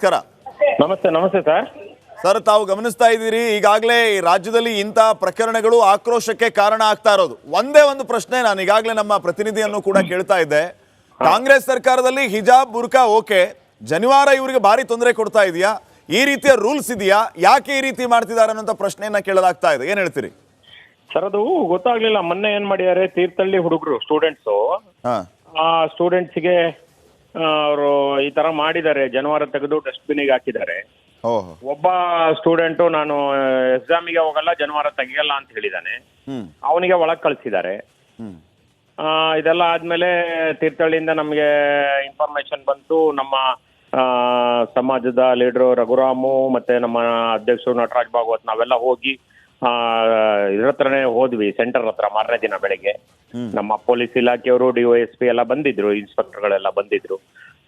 ನಮಸ್ಕಾರ. ನಮಸ್ತೆ ನಮಸ್ತೆ ಸರ್. ಸರ್, ತಾವು ಗಮನಿಸ್ತಾ ಇದ್ದೀರಿ, ಈಗಾಗಲೇ ಈ ರಾಜ್ಯದಲ್ಲಿ ಇಂತಹ ಪ್ರಕರಣಗಳು ಆಕ್ರೋಶಕ್ಕೆ ಕಾರಣ ಆಗ್ತಾ ಇರೋದು. ಒಂದೇ ಒಂದು ಪ್ರಶ್ನೆ ನಾನು ಈಗಾಗಲೇ ನಮ್ಮ ಪ್ರತಿನಿಧಿಯನ್ನು ಕೂಡ ಕೇಳ್ತಾ ಇದ್ದೆ. ಕಾಂಗ್ರೆಸ್ ಸರ್ಕಾರದಲ್ಲಿ ಹಿಜಾಬ್ ಬುರ್ಕಾ ಓಕೆ, ಜನಿವಾರ ಇವರಿಗೆ ಭಾರಿ ತೊಂದರೆ ಕೊಡ್ತಾ ಇದೆಯಾ? ಈ ರೀತಿಯ ರೂಲ್ಸ್ ಇದೆಯಾ? ಯಾಕೆ ಈ ರೀತಿ ಮಾಡ್ತಿದ್ದಾರೆ ಅನ್ನೋ ಪ್ರಶ್ನೆಯನ್ನ ಕೇಳಲಾಗ್ತಾ ಇದೆ. ಏನ್ ಹೇಳ್ತೀರಿ ಸರ್? ಅದು ಗೊತ್ತಾಗ್ಲಿಲ್ಲ. ಮೊನ್ನೆ ಏನ್ ಮಾಡಿದ್ದಾರೆ, ತೀರ್ಥಹಳ್ಳಿ ಹುಡುಗರು ಸ್ಟೂಡೆಂಟ್ಸು, ಆ ಸ್ಟೂಡೆಂಟ್ಸ್ಗೆ ಅವರು ಈ ತರ ಮಾಡಿದ್ದಾರೆ, ಜನಿವಾರ ತೆಗೆದು ಡಸ್ಟ್ಬಿನ್ಗೆ ಹಾಕಿದ್ದಾರೆ. ಒಬ್ಬ ಸ್ಟೂಡೆಂಟು ನಾನು ಎಕ್ಸಾಮಿಗೆ ಹೋಗಲ್ಲ, ಜನಿವಾರ ತೆಗಿಯಲ್ಲ ಅಂತ ಹೇಳಿದಾನೆ. ಅವನಿಗೆ ಒಳಗ್ ಕಳ್ಸಿದ್ದಾರೆ. ಇದೆಲ್ಲ ಆದ್ಮೇಲೆ ತೀರ್ಥಹಳ್ಳಿಯಿಂದ ನಮಗೆ ಇನ್ಫಾರ್ಮೇಶನ್ ಬಂತು. ನಮ್ಮ ಸಮಾಜದ ಲೀಡರು ರಘುರಾಮು ಮತ್ತೆ ನಮ್ಮ ಅಧ್ಯಕ್ಷರು ನಟರಾಜ್ ಭಾಗವತ್ ನಾವೆಲ್ಲ ಹೋಗಿ ಇದ್ರ ಹತ್ರನೇ ಹೋದ್ವಿ, ಸೆಂಟರ್ ಹತ್ರ. ಮಾರನೇ ದಿನ ಬೆಳಗ್ಗೆ ನಮ್ಮ ಪೊಲೀಸ್ ಇಲಾಖೆಯವರು, DOSP ಎಲ್ಲ ಬಂದಿದ್ರು, ಇನ್ಸ್ಪೆಕ್ಟರ್ಗಳೆಲ್ಲ ಬಂದಿದ್ರು.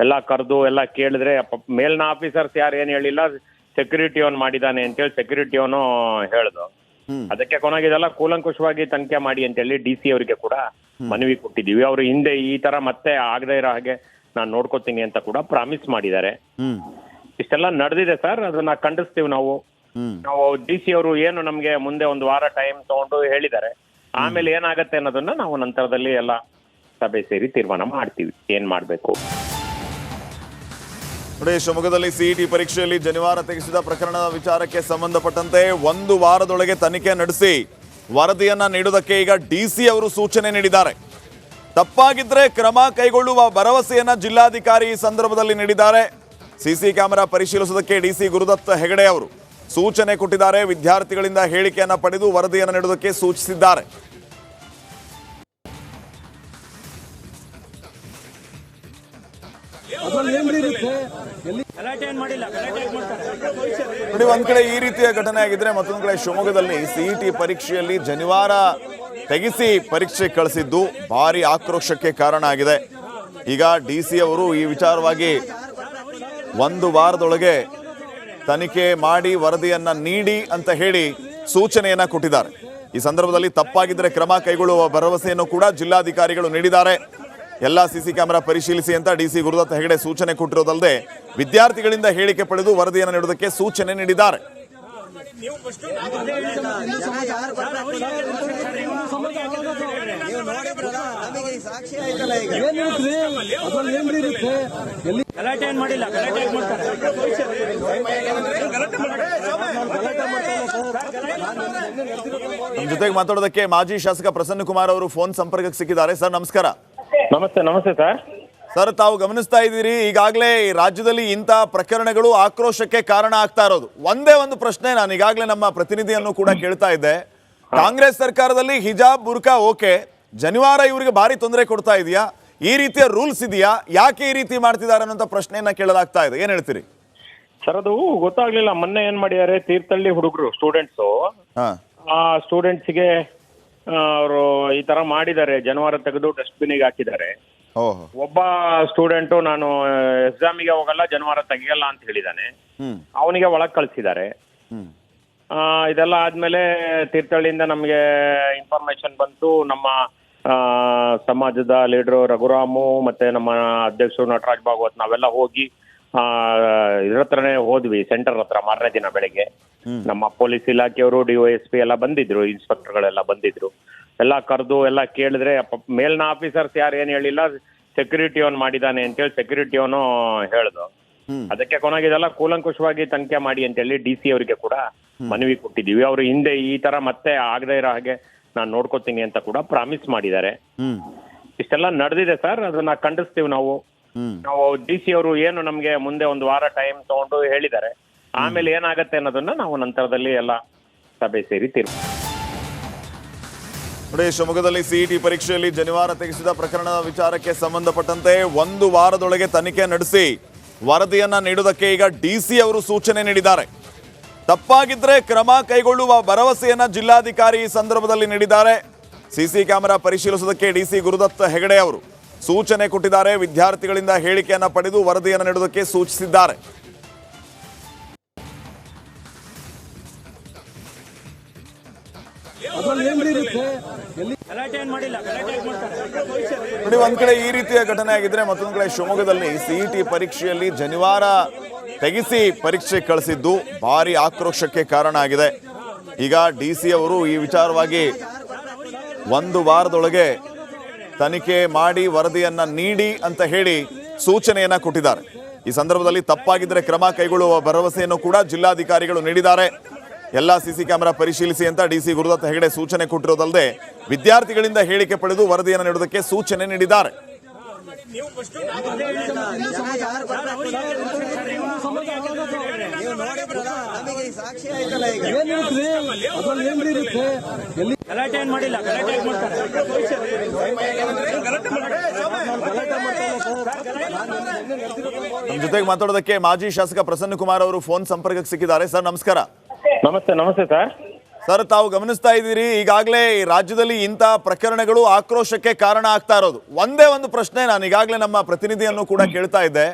ಎಲ್ಲ ಕರೆದು ಎಲ್ಲ ಕೇಳಿದ್ರೆ ಮೇಲ್ನ ಆಫೀಸರ್ಸ್ ಯಾರು ಏನ್ ಹೇಳಿಲ್ಲ, ಸೆಕ್ಯೂರಿಟಿ ಅವನ್ ಮಾಡಿದಾನೆ ಅಂತೇಳಿ ಸೆಕ್ಯೂರಿಟಿ ಅವನು ಹೇಳ್ದು. ಅದಕ್ಕೆ ಕೊನೆಗಿದೆಲ್ಲ ಕೂಲಂಕುಷವಾಗಿ ತನಿಖೆ ಮಾಡಿ ಅಂತೇಳಿ DC ಅವರಿಗೆ ಕೂಡ ಮನವಿ ಕೊಟ್ಟಿದೀವಿ. ಅವರು ಹಿಂದೆ ಈ ತರ ಮತ್ತೆ ಆಗದೆ ಇರೋ ಹಾಗೆ ನಾನು ನೋಡ್ಕೋತೀನಿ ಅಂತ ಕೂಡ ಪ್ರಾಮಿಸ್ ಮಾಡಿದ್ದಾರೆ. ಇಷ್ಟೆಲ್ಲ ನಡೆದಿದೆ ಸರ್, ಅದನ್ನ ಖಂಡಿಸ್ತೀವಿ ನಾವು. DC ಅವರು ಏನು ನಮ್ಗೆ ಮುಂದೆ ಒಂದು ವಾರ ಟೈಮ್ ತಗೊಂಡು ಹೇಳಿದ್ದಾರೆ. ಆಮೇಲೆ ಏನಾಗತ್ತೆ ಅನ್ನೋದನ್ನ ನಾವು ನಂತರದಲ್ಲಿ ಎಲ್ಲ ಸಭೆ ಸೇರಿ ತೀರ್ಮಾನ ಮಾಡ್ತೀವಿ ಏನ್ ಮಾಡ್ಬೇಕು. ನೋಡಿ, ಶಿವಮೊಗ್ಗದಲ್ಲಿ CET ಪರೀಕ್ಷೆಯಲ್ಲಿ ಜನಿವಾರ ತೆಗೆಸಿದ ಪ್ರಕರಣದ ವಿಚಾರಕ್ಕೆ ಸಂಬಂಧಪಟ್ಟಂತೆ 1 ವಾರದೊಳಗೆ ತನಿಖೆ ನಡೆಸಿ ವರದಿಯನ್ನ ನೀಡುವುದಕ್ಕೆ ಈಗ DC ಅವರು ಸೂಚನೆ ನೀಡಿದ್ದಾರೆ. ತಪ್ಪಾಗಿದ್ರೆ ಕ್ರಮ ಕೈಗೊಳ್ಳುವ ಭರವಸೆಯನ್ನ ಜಿಲ್ಲಾಧಿಕಾರಿ ಈ ಸಂದರ್ಭದಲ್ಲಿ ನೀಡಿದ್ದಾರೆ. CC ಕ್ಯಾಮೆರಾ ಪರಿಶೀಲಿಸುವುದಕ್ಕೆ DC ಗುರುದತ್ ಹೆಗಡೆ ಅವರು ಸೂಚನೆ ಕೊಟ್ಟಿದ್ದಾರೆ. ವಿದ್ಯಾರ್ಥಿಗಳಿಂದ ಹೇಳಿಕೆಯನ್ನ ಪಡೆದು ವರದಿಯನ್ನು ನೀಡುವುದಕ್ಕೆ ಸೂಚಿಸಿದ್ದಾರೆ. ನೋಡಿ, ಒಂದ್ ಕಡೆ ಈ ರೀತಿಯ ಘಟನೆ ಆಗಿದ್ರೆ, ಮತ್ತೊಂದ್ ಕಡೆ ಶಿವಮೊಗ್ಗದಲ್ಲಿ CET ಪರೀಕ್ಷೆಯಲ್ಲಿ ಜನಿವಾರ ತೆಗೆಸಿ ಪರೀಕ್ಷೆ ಕಳಿಸಿದ್ದು ಭಾರಿ ಆಕ್ರೋಶಕ್ಕೆ ಕಾರಣ ಆಗಿದೆ. ಈಗ DC ಅವರು ಈ ವಿಚಾರವಾಗಿ 1 ವಾರದೊಳಗೆ ತನಿಖೆ ಮಾಡಿ ವರದಿಯನ್ನ ನೀಡಿ ಅಂತ ಹೇಳಿ ಸೂಚನೆಯನ್ನ ಕೊಟ್ಟಿದ್ದಾರೆ. ಈ ಸಂದರ್ಭದಲ್ಲಿ ತಪ್ಪಾಗಿದ್ರೆ ಕ್ರಮ ಕೈಗೊಳ್ಳುವ ಭರವಸೆಯನ್ನು ಕೂಡ ಜಿಲ್ಲಾಧಿಕಾರಿಗಳು ನೀಡಿದ್ದಾರೆ. ಎಲ್ಲ CC ಕ್ಯಾಮೆರಾ ಪರಿಶೀಲಿಸಿ ಅಂತ DC ಗುರುದತ್ ಹೆಗಡೆ ಸೂಚನೆ ಕೊಟ್ಟಿರೋದಲ್ಲದೆ ವಿದ್ಯಾರ್ಥಿಗಳಿಂದ ಹೇಳಿಕೆ ಪಡೆದು ವರದಿಯನ್ನು ನೀಡುವುದಕ್ಕೆ ಸೂಚನೆ ನೀಡಿದ್ದಾರೆ. ನಮ್ಮ ಜೊತೆಗೆ ಮಾತಾಡೋದಕ್ಕೆ ಮಾಜಿ ಶಾಸಕ ಪ್ರಸನ್ನ ಕುಮಾರ್ ಅವರು ಫೋನ್ ಸಂಪರ್ಕಕ್ಕೆ ಸಿಕ್ಕಿದ್ದಾರೆ. ಸರ್, ನಮಸ್ಕಾರ. ನಮಸ್ತೆ ನಮಸ್ತೆ ಸರ್. ಸರ್, ತಾವು ಗಮನಿಸ್ತಾ ಇದ್ದೀರಿ, ಈಗಾಗಲೇ ಈ ರಾಜ್ಯದಲ್ಲಿ ಇಂತಹ ಪ್ರಕರಣಗಳು ಆಕ್ರೋಶಕ್ಕೆ ಕಾರಣ ಆಗ್ತಾ ಇರೋದು. ಒಂದೇ ಒಂದು ಪ್ರಶ್ನೆ ನಾನು ಈಗಾಗಲೇ ನಮ್ಮ ಪ್ರತಿನಿಧಿಯನ್ನು ಕೂಡ ಕೇಳ್ತಾ ಇದ್ದೆ. ಕಾಂಗ್ರೆಸ್ ಸರ್ಕಾರದಲ್ಲಿ ಹಿಜಾಬ್ ಬುರ್ಕಾ ಓಕೆ, ಜನಿವಾರ ಇವರಿಗೆ ಭಾರಿ ತೊಂದರೆ ಕೊಡ್ತಾ ಇದೆಯಾ? ಈ ರೀತಿಯ ರೂಲ್ಸ್ ಇದೆಯಾ? ಯಾಕೆ ಈ ರೀತಿ ಮಾಡ್ತಿದ್ದಾರೆ ಅನ್ನೋ ಪ್ರಶ್ನೆಯನ್ನ ಕೇಳಲಾಗ್ತಾ ಇದೆ. ಏನ್ ಹೇಳ್ತೀರಿ ಸರ್? ಅದು ಗೊತ್ತಾಗ್ಲಿಲ್ಲ. ಮೊನ್ನೆ ಏನ್ ಮಾಡಿದ್ದಾರೆ, ತೀರ್ಥಹಳ್ಳಿ ಹುಡುಗರು ಸ್ಟೂಡೆಂಟ್ಸು, ಆ ಸ್ಟೂಡೆಂಟ್ಸ್ಗೆ ಅವರು ಈ ತರ ಮಾಡಿದ್ದಾರೆ, ಜನಿವಾರ ತೆಗೆದು ಡಸ್ಟ್ಬಿನ್ಗೆ ಹಾಕಿದ್ದಾರೆ. ಒಬ್ಬ ಸ್ಟೂಡೆಂಟು ನಾನು ಎಕ್ಸಾಮಿಗೆ ಹೋಗಲ್ಲ, ಜನಿವಾರ ತೆಗಿಯಲ್ಲ ಅಂತ ಹೇಳಿದಾನೆ. ಅವನಿಗೆ ಒಳಗ್ ಕಳ್ಸಿದ್ದಾರೆ. ಇದೆಲ್ಲ ಆದ್ಮೇಲೆ ತೀರ್ಥಹಳ್ಳಿಯಿಂದ ನಮಗೆ ಇನ್ಫಾರ್ಮೇಶನ್ ಬಂತು. ನಮ್ಮ ಸಮಾಜದ ಲೀಡರು ರಘುರಾಮು ಮತ್ತೆ ನಮ್ಮ ಅಧ್ಯಕ್ಷರು ನಟರಾಜ್ ಭಾಗವತ್ ನಾವೆಲ್ಲ ಹೋಗಿ ಇದ್ರ ಹತ್ರನೇ ಹೋದ್ವಿ, ಸೆಂಟರ್ ಹತ್ರ. ಮಾರನೇ ದಿನ ಬೆಳಗ್ಗೆ ನಮ್ಮ ಪೊಲೀಸ್ ಇಲಾಖೆಯವರು, DOSP ಎಲ್ಲ ಬಂದಿದ್ರು, ಇನ್ಸ್ಪೆಕ್ಟರ್ಗಳೆಲ್ಲ ಬಂದಿದ್ರು. ಎಲ್ಲ ಕರೆದು ಎಲ್ಲ ಕೇಳಿದ್ರೆ ಮೇಲ್ನ ಆಫೀಸರ್ಸ್ ಯಾರು ಏನ್ ಹೇಳಿಲ್ಲ, ಸೆಕ್ಯೂರಿಟಿ ಅವನ್ ಮಾಡಿದಾನೆ ಅಂತೇಳಿ ಸೆಕ್ಯೂರಿಟಿ ಅವನು ಹೇಳ್ದು. ಅದಕ್ಕೆ ಕೊನೆಗಿದೆಲ್ಲ ಕೂಲಂಕುಷವಾಗಿ ತನಿಖೆ ಮಾಡಿ ಅಂತೇಳಿ DC ಅವರಿಗೆ ಕೂಡ ಮನವಿ ಕೊಟ್ಟಿದೀವಿ. ಅವರು ಹಿಂದೆ ಈ ತರ ಮತ್ತೆ ಆಗದೆ ಇರೋ ಹಾಗೆ ನಾನು ನೋಡ್ಕೋತೀನಿ ಅಂತ ಕೂಡ ಪ್ರಾಮಿಸ್ ಮಾಡಿದ್ದಾರೆ. ಇಷ್ಟೆಲ್ಲ ನಡೆದಿದೆ ಸರ್, ಅದನ್ನ ಖಂಡಿಸ್ತೀವಿ ನಾವು. DC ಅವರು ಏನು ನಮ್ಗೆ ಮುಂದೆ ಒಂದು ವಾರ ಟೈಮ್ ತಗೊಂಡು ಹೇಳಿದ್ದಾರೆ. ಆಮೇಲೆ ಏನಾಗತ್ತೆ ಅನ್ನೋದನ್ನ ನಾವು ನಂತರದಲ್ಲಿ ಎಲ್ಲ ಸಭೆ ಸೇರಿ ತೀರ್ಮಾನ. ನೋಡಿ, ಶಿವಮೊಗ್ಗದಲ್ಲಿ CET ಪರೀಕ್ಷೆಯಲ್ಲಿ ಜನಿವಾರ ತೆಗೆಸಿದ ಪ್ರಕರಣದ ವಿಚಾರಕ್ಕೆ ಸಂಬಂಧಪಟ್ಟಂತೆ 1 ವಾರದೊಳಗೆ ತನಿಖೆ ನಡೆಸಿ ವರದಿಯನ್ನ ನೀಡುವುದಕ್ಕೆ ಈಗ DC ಅವರು ಸೂಚನೆ ನೀಡಿದ್ದಾರೆ. ತಪ್ಪಾಗಿದ್ರೆ ಕ್ರಮ ಕೈಗೊಳ್ಳುವ ಭರವಸೆಯನ್ನ ಜಿಲ್ಲಾಧಿಕಾರಿ ಈ ಸಂದರ್ಭದಲ್ಲಿ ನೀಡಿದ್ದಾರೆ. CC ಕ್ಯಾಮೆರಾ ಪರಿಶೀಲಿಸುವುದಕ್ಕೆ DC ಗುರುದತ್ ಹೆಗಡೆ ಅವರು ಸೂಚನೆ ಕೊಟ್ಟಿದ್ದಾರೆ. ವಿದ್ಯಾರ್ಥಿಗಳಿಂದ ಹೇಳಿಕೆಯನ್ನ ಪಡೆದು ವರದಿಯನ್ನು ನೀಡುವುದಕ್ಕೆ ಸೂಚಿಸಿದ್ದಾರೆ. ನೋಡಿ, ಒಂದ್ ಕಡೆ ಈ ರೀತಿಯ ಘಟನೆ ಆಗಿದ್ರೆ ಮತ್ತೊಂದ್ ಕಡೆ ಶಿವಮೊಗ್ಗದಲ್ಲಿ ಸಿಇಟಿ ಪರೀಕ್ಷೆಯಲ್ಲಿ ಜನಿವಾರ ತೆಗೆಸಿ ಪರೀಕ್ಷೆ ಕಳಿಸಿದ್ದು ಭಾರಿ ಆಕ್ರೋಶಕ್ಕೆ ಕಾರಣ ಆಗಿದೆ. ಈಗ ಡಿಸಿ ಅವರು ಈ ವಿಚಾರವಾಗಿ 1 ವಾರದೊಳಗೆ ತನಿಖೆ ಮಾಡಿ ವರದಿಯನ್ನ ನೀಡಿ ಅಂತ ಹೇಳಿ ಸೂಚನೆಯನ್ನ ಕೊಟ್ಟಿದ್ದಾರೆ. ಈ ಸಂದರ್ಭದಲ್ಲಿ ತಪ್ಪಾಗಿದ್ದರೆ ಕ್ರಮ ಕೈಗೊಳ್ಳುವ ಭರವಸೆಯನ್ನು ಕೂಡ ಜಿಲ್ಲಾಧಿಕಾರಿಗಳು ನೀಡಿದ್ದಾರೆ. ಎಲ್ಲ ಸಿಸಿ ಕ್ಯಾಮೆರಾ ಪರಿಶೀಲಿಸಿ ಅಂತ ಡಿಸಿ ಗುರುದತ್ತ ಹೆಗಡೆ ಸೂಚನೆ ಕೊಟ್ಟಿರೋದಲ್ಲದೆ ವಿದ್ಯಾರ್ಥಿಗಳಿಂದ ಹೇಳಿಕೆ ಪಡೆದು ವರದಿಯನ್ನು ನೀಡುವುದಕ್ಕೆ ಸೂಚನೆ ನೀಡಿದ್ದಾರೆ. ನಮ್ಮ ಜೊತೆಗೆ ಮಾತಾಡೋದಕ್ಕೆ ಮಾಜಿ ಶಾಸಕ ಪ್ರಸನ್ನ ಕುಮಾರ್ ಅವರು ಫೋನ್ ಸಂಪರ್ಕಕ್ಕೆ ಸಿಕ್ಕಿದ್ದಾರೆ. ಸರ್ ನಮಸ್ಕಾರ. ನಮಸ್ತೆ ಸರ್. ಸರ್, ತಾವು ಗಮನಿಸ್ತಾ ಇದ್ದೀರಿ, ಈಗಾಗಲೇ ಈ ರಾಜ್ಯದಲ್ಲಿ ಇಂಥ ಪ್ರಕರಣಗಳು ಆಕ್ರೋಶಕ್ಕೆ ಕಾರಣ ಆಗ್ತಾ ಇರೋದು. ಒಂದೇ ಒಂದು ಪ್ರಶ್ನೆ ನಾನು ಈಗಾಗಲೇ ನಮ್ಮ ಪ್ರತಿನಿಧಿಯನ್ನು ಕೂಡ ಕೇಳ್ತಾ ಇದ್ದೆ.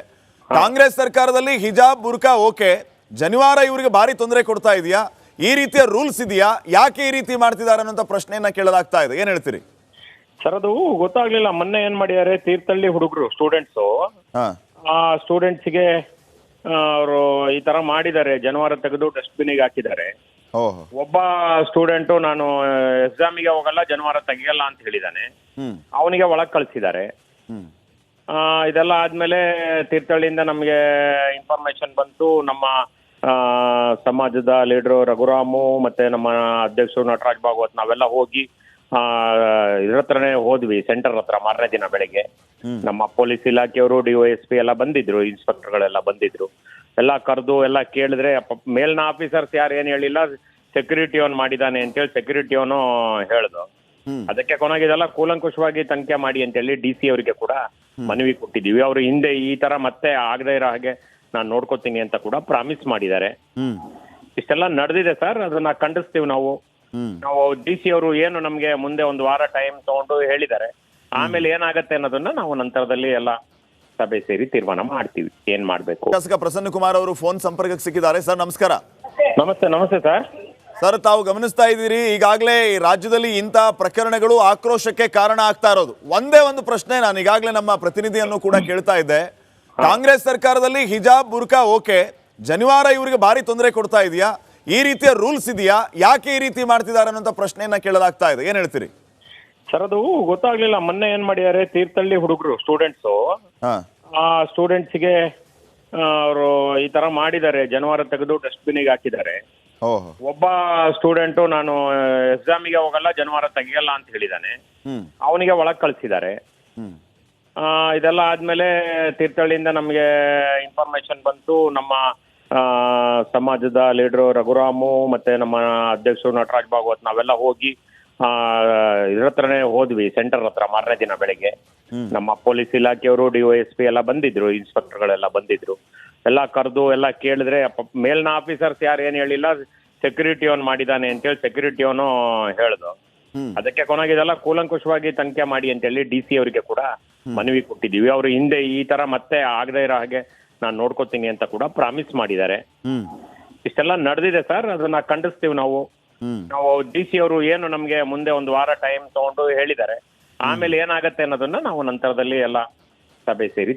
ಕಾಂಗ್ರೆಸ್ ಸರ್ಕಾರದಲ್ಲಿ ಹಿಜಾಬ್ ಬುರ್ಕಾ ಓಕೆ, ಜನಿವಾರ ಇವರಿಗೆ ಭಾರಿ ತೊಂದರೆ ಕೊಡ್ತಾ ಇದೆಯಾ? ಈ ರೀತಿಯ ರೂಲ್ಸ್ ಇದೆಯಾ? ಯಾಕೆ ಈ ರೀತಿ ಮಾಡ್ತಿದ್ದಾರೆ ಅನ್ನೋ ಪ್ರಶ್ನೆಯನ್ನ ಕೇಳಲಾಗ್ತಾ ಇದೆ. ಏನ್ ಹೇಳ್ತೀರಿ ಸರ್? ಅದು ಗೊತ್ತಾಗ್ಲಿಲ್ಲ. ಮೊನ್ನೆ ಏನ್ ಮಾಡಿದ್ದಾರೆ, ತೀರ್ಥಹಳ್ಳಿ ಹುಡುಗರು ಸ್ಟೂಡೆಂಟ್ಸು, ಆ ಸ್ಟೂಡೆಂಟ್ಸ್ಗೆ ಅವರು ಈ ತರ ಮಾಡಿದ್ದಾರೆ, ಜನಿವಾರ ತೆಗೆದು ಡಸ್ಟ್ಬಿನ್ಗೆ ಹಾಕಿದ್ದಾರೆ. ಒಬ್ಬ ಸ್ಟೂಡೆಂಟು ನಾನು ಎಕ್ಸಾಮಿಗೆ ಹೋಗಲ್ಲ, ಜನಿವಾರ ತೆಗಿಯಲ್ಲ ಅಂತ ಹೇಳಿದಾನೆ. ಅವನಿಗೆ ಒಳಗ್ ಕಳ್ಸಿದ್ದಾರೆ. ಇದೆಲ್ಲ ಆದ್ಮೇಲೆ ತೀರ್ಥಹಳ್ಳಿಯಿಂದ ನಮಗೆ ಇನ್ಫಾರ್ಮೇಶನ್ ಬಂತು. ನಮ್ಮ ಸಮಾಜದ ಲೀಡರು ರಘುರಾಮು ಮತ್ತೆ ನಮ್ಮ ಅಧ್ಯಕ್ಷರು ನಟರಾಜ್ ಭಾಗವತ್ ನಾವೆಲ್ಲ ಹೋಗಿ ಇದ್ರ ಹತ್ರನೇ ಹೋದ್ವಿ, ಸೆಂಟರ್ ಹತ್ರ. ಮಾರನೇ ದಿನ ಬೆಳಗ್ಗೆ ನಮ್ಮ ಪೊಲೀಸ್ ಇಲಾಖೆಯವರು, DOSP ಎಲ್ಲ ಬಂದಿದ್ರು, ಇನ್ಸ್ಪೆಕ್ಟರ್ಗಳೆಲ್ಲ ಬಂದಿದ್ರು. ಎಲ್ಲ ಕರೆದು ಎಲ್ಲ ಕೇಳಿದ್ರೆ ಮೇಲ್ನ ಆಫೀಸರ್ಸ್ ಯಾರು ಏನ್ ಹೇಳಿಲ್ಲ, ಸೆಕ್ಯೂರಿಟಿ ಅವನ್ ಮಾಡಿದಾನೆ ಅಂತೇಳಿ ಸೆಕ್ಯೂರಿಟಿ ಅವನು ಹೇಳ್ದು. ಅದಕ್ಕೆ ಕೊನೆಗಿದೆಲ್ಲ ಕೂಲಂಕುಷವಾಗಿ ತನಿಖೆ ಮಾಡಿ ಅಂತೇಳಿ DC ಅವರಿಗೆ ಕೂಡ ಮನವಿ ಕೊಟ್ಟಿದೀವಿ. ಅವರು ಹಿಂದೆ ಈ ತರ ಮತ್ತೆ ಆಗದೆ ಇರೋ ಹಾಗೆ ನಾನು ನೋಡ್ಕೋತೀನಿ ಅಂತ ಕೂಡ ಪ್ರಾಮಿಸ್ ಮಾಡಿದ್ದಾರೆ. ಇಷ್ಟೆಲ್ಲ ನಡೆದಿದೆ ಸರ್, ಅದನ್ನ ಖಂಡಿಸ್ತೀವಿ ನಾವು. DC ಅವರು ಏನು ನಮ್ಗೆ ಮುಂದೆ 1 ವಾರ ಟೈಮ್ ತಗೊಂಡು ಹೇಳಿದ್ದಾರೆ. ಆಮೇಲೆ ಏನಾಗತ್ತೆ ಅನ್ನೋದನ್ನ ನಾವು ನಂತರದಲ್ಲಿ ಎಲ್ಲ ಸಭೆ ಸೇರಿ ತೀರ್ಮಾನ ಮಾಡ್ತೀವಿ ಏನ್ ಮಾಡ್ಬೇಕು. ಶಾಸಕ ಪ್ರಸನ್ನ ಕುಮಾರ್ ಅವರು ಫೋನ್ ಸಂಪರ್ಕಕ್ಕೆ ಸಿಕ್ಕಿದ್ದಾರೆ. ಸರ್ ನಮಸ್ಕಾರ. ನಮಸ್ತೆ ಸರ್. ಸರ್, ತಾವು ಗಮನಿಸ್ತಾ ಇದ್ದೀರಿ, ಈಗಾಗಲೇ ಈ ರಾಜ್ಯದಲ್ಲಿ ಇಂಥ ಪ್ರಕರಣಗಳು ಆಕ್ರೋಶಕ್ಕೆ ಕಾರಣ ಆಗ್ತಾ ಇರೋದು. ಒಂದೇ ಒಂದು ಪ್ರಶ್ನೆ ನಾನು ಈಗಾಗಲೇ ನಮ್ಮ ಪ್ರತಿನಿಧಿಯನ್ನು ಕೂಡ ಕೇಳ್ತಾ ಇದ್ದೆ. ಕಾಂಗ್ರೆಸ್ ಸರ್ಕಾರದಲ್ಲಿ ಹಿಜಾಬ್ ಬುರ್ಕಾ ಓಕೆ, ಜನಿವಾರ ಇವರಿಗೆ ಭಾರಿ ತೊಂದರೆ ಕೊಡ್ತಾ ಇದೆಯಾ? ಈ ರೀತಿಯ ರೂಲ್ಸ್ ಇದೆಯಾ? ಯಾಕೆ ಈ ರೀತಿ ಮಾಡ್ತಿದ್ದಾರೆ ಅನ್ನೋ ಪ್ರಶ್ನೆಯನ್ನ ಕೇಳಲಾಗ್ತಾ ಇದೆ. ಏನ್ ಹೇಳ್ತೀರಿ ಸರ್? ಅದು ಗೊತ್ತಾಗ್ಲಿಲ್ಲ. ಮೊನ್ನೆ ಏನ್ ಮಾಡಿದ್ದಾರೆ, ತೀರ್ಥಹಳ್ಳಿ ಹುಡುಗರು ಸ್ಟೂಡೆಂಟ್ಸು, ಆ ಸ್ಟೂಡೆಂಟ್ಸ್ಗೆ ಅವರು ಈ ತರ ಮಾಡಿದ್ದಾರೆ, ಜನಿವಾರ ತೆಗೆದು ಡಸ್ಟ್ಬಿನ್ಗೆ ಹಾಕಿದ್ದಾರೆ. ಒಬ್ಬ ಸ್ಟೂಡೆಂಟು ನಾನು ಎಕ್ಸಾಮಿಗೆ ಹೋಗಲ್ಲ, ಜನಿವಾರ ತೆಗಿಯಲ್ಲ ಅಂತ ಹೇಳಿದಾನೆ. ಅವನಿಗೆ ಒಳಗ್ ಕಳ್ಸಿದ್ದಾರೆ. ಇದೆಲ್ಲ ಆದ್ಮೇಲೆ ತೀರ್ಥಹಳ್ಳಿಯಿಂದ ನಮಗೆ ಇನ್ಫಾರ್ಮೇಶನ್ ಬಂತು. ನಮ್ಮ ಸಮಾಜದ ಲೀಡರು ರಘುರಾಮು ಮತ್ತೆ ನಮ್ಮ ಅಧ್ಯಕ್ಷರು ನಟರಾಜ್ ಭಾಗವತ್ ನಾವೆಲ್ಲ ಹೋಗಿ ಇದ್ರ ಹತ್ರನೇ ಹೋದ್ವಿ, ಸೆಂಟರ್ ಹತ್ರ. ಮಾರನೇ ದಿನ ಬೆಳಗ್ಗೆ ನಮ್ಮ ಪೊಲೀಸ್ ಇಲಾಖೆಯವರು, DOSP ಎಲ್ಲ ಬಂದಿದ್ರು, ಇನ್ಸ್ಪೆಕ್ಟರ್ಗಳೆಲ್ಲ ಬಂದಿದ್ರು. ಎಲ್ಲ ಕರೆದು ಎಲ್ಲ ಕೇಳಿದ್ರೆ ಮೇಲ್ನ ಆಫೀಸರ್ಸ್ ಯಾರು ಏನ್ ಹೇಳಿಲ್ಲ, ಸೆಕ್ಯೂರಿಟಿ ಅವನ್ ಮಾಡಿದಾನೆ ಅಂತೇಳಿ ಸೆಕ್ಯೂರಿಟಿ ಅವನು ಹೇಳ್ದು. ಅದಕ್ಕೆ ಕೊನೆಗಿದೆಲ್ಲ ಕೂಲಂಕುಷವಾಗಿ ತನಿಖೆ ಮಾಡಿ ಅಂತೇಳಿ DC ಅವರಿಗೆ ಕೂಡ ಮನವಿ ಕೊಟ್ಟಿದೀವಿ. ಅವರು ಹಿಂದೆ ಈ ತರ ಮತ್ತೆ ಆಗದೆ ಇರೋ ಹಾಗೆ ನಾನು ನೋಡ್ಕೋತೀನಿ ಅಂತ ಕೂಡ ಪ್ರಾಮಿಸ್ ಮಾಡಿದ್ದಾರೆ. ಇಷ್ಟೆಲ್ಲ ನಡೆದಿದೆ ಸರ್, ಅದನ್ನ ಖಂಡಿಸ್ತೀವಿ ನಾವು. DC ಅವರು ಏನು ನಮ್ಗೆ ಮುಂದೆ 1 ವಾರ ಟೈಮ್ ತಗೊಂಡು ಹೇಳಿದ್ದಾರೆ. ಆಮೇಲೆ ಏನಾಗತ್ತೆ ಅನ್ನೋದನ್ನ ನಾವು ನಂತರದಲ್ಲಿ ಎಲ್ಲ ಸಭೆ ಸೇರಿ